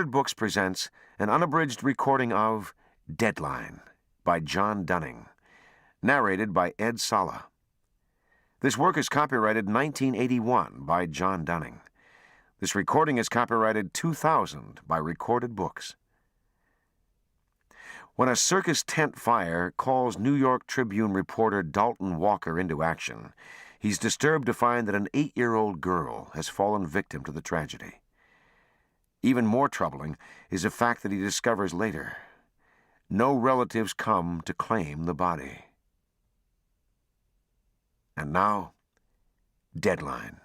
Books presents an unabridged recording of Deadline by John Dunning, narrated by Ed Sala. This work is copyrighted 1981 by John Dunning. This recording is copyrighted 2000 by Recorded Books. When a circus tent fire calls New York Tribune reporter Dalton Walker into action, he's disturbed to find that an 8-year-old girl has fallen victim to the tragedy. Even more troubling is the fact that he discovers later no relatives come to claim the body. And now, Deadline.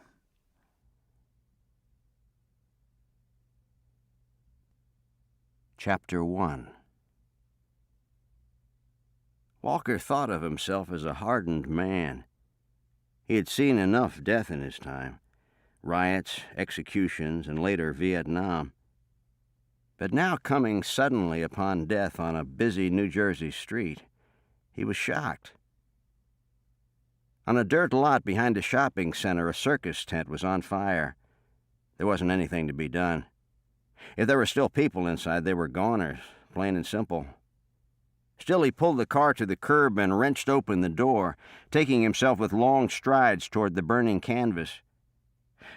Chapter 1. Walker thought of himself as a hardened man. He had seen enough death in his time. Riots, executions, and later Vietnam. But now coming suddenly upon death on a busy New Jersey street, he was shocked. On a dirt lot behind a shopping center, a circus tent was on fire. There wasn't anything to be done. If there were still people inside, they were goners, plain and simple. Still, he pulled the car to the curb and wrenched open the door, taking himself with long strides toward the burning canvas.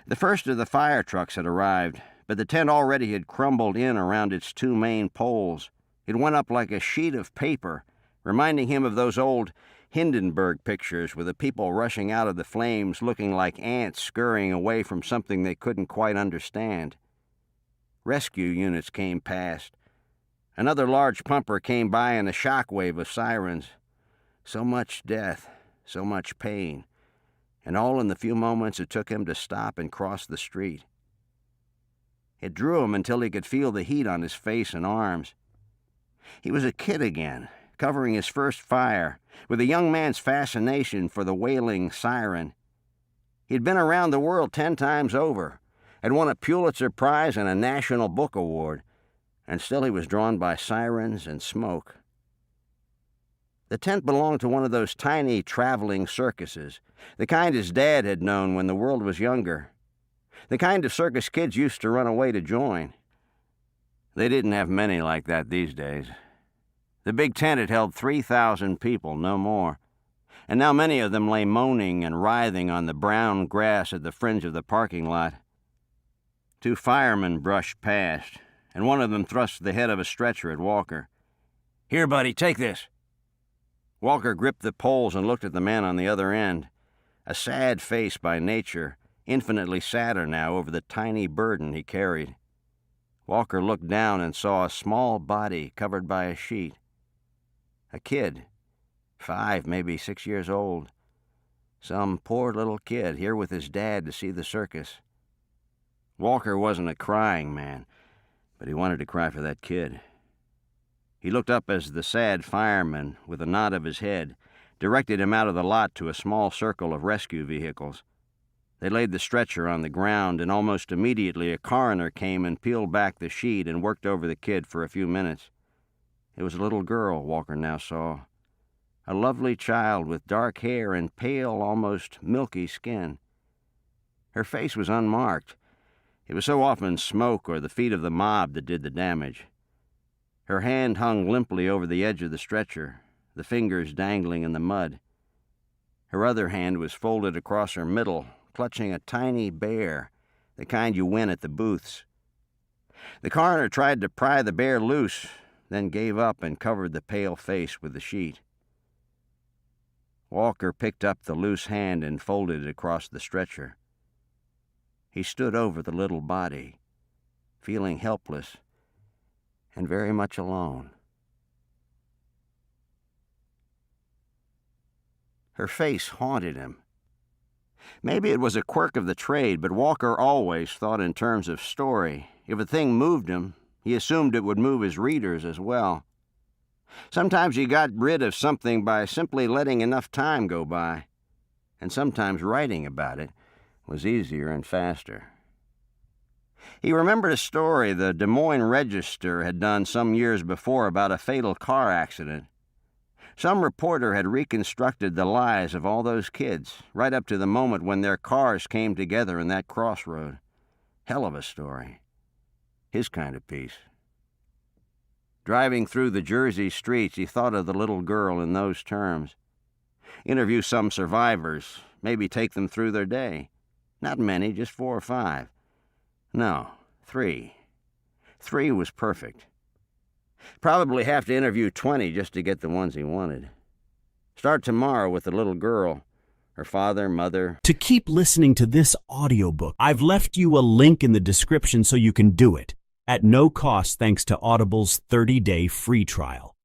The first of the fire trucks had arrived, but the tent already had crumbled in around its two main poles. It went up like a sheet of paper, reminding him of those old Hindenburg pictures with the people rushing out of the flames looking like ants scurrying away from something they couldn't quite understand. Rescue units came past. Another large pumper came by in a shockwave of sirens. So much death, so much pain, and all in the few moments it took him to stop and cross the street. It drew him until he could feel the heat on his face and arms. He was a kid again, covering his first fire, with a young man's fascination for the wailing siren. He'd been around the world 10 times over, had won a Pulitzer Prize and a National Book Award, and still he was drawn by sirens and smoke. The tent belonged to one of those tiny traveling circuses, the kind his dad had known when the world was younger, the kind of circus kids used to run away to join. They didn't have many like that these days. The big tent had held 3,000 people, no more, and now many of them lay moaning and writhing on the brown grass at the fringe of the parking lot. 2 firemen brushed past, and one of them thrust the head of a stretcher at Walker. "Here, buddy, take this." Walker gripped the poles and looked at the man on the other end, a sad face by nature, infinitely sadder now over the tiny burden he carried. Walker looked down and saw a small body covered by a sheet. A kid, 5, maybe 6 years old. Some poor little kid here with his dad to see the circus. Walker wasn't a crying man, but he wanted to cry for that kid. He looked up as the sad fireman, with a nod of his head, directed him out of the lot to a small circle of rescue vehicles. They laid the stretcher on the ground, and almost immediately a coroner came and peeled back the sheet and worked over the kid for a few minutes. It was a little girl, Walker now saw. A lovely child with dark hair and pale, almost milky skin. Her face was unmarked. It was so often smoke or the feet of the mob that did the damage. Her hand hung limply over the edge of the stretcher, the fingers dangling in the mud. Her other hand was folded across her middle, clutching a tiny bear, the kind you win at the booths. The coroner tried to pry the bear loose, then gave up and covered the pale face with the sheet. Walker picked up the loose hand and folded it across the stretcher. He stood over the little body, feeling helpless and very much alone. Her face haunted him. Maybe it was a quirk of the trade, but Walker always thought in terms of story. If a thing moved him, he assumed it would move his readers as well. Sometimes he got rid of something by simply letting enough time go by, and sometimes writing about it was easier and faster. He remembered a story the Des Moines Register had done some years before about a fatal car accident. Some reporter had reconstructed the lives of all those kids, right up to the moment when their cars came together in that crossroad. Hell of a story. his kind of peace. Driving through the Jersey streets, he thought of the little girl in those terms. Interview some survivors, maybe take them through their day. Not many, just 4 or 5. No, 3. 3 was perfect. Probably have to interview 20 just to get the ones he wanted. Start tomorrow with the little girl, her father, mother. To keep listening to this audiobook, I've left you a link in the description so you can do it at no cost thanks to Audible's 30-day free trial.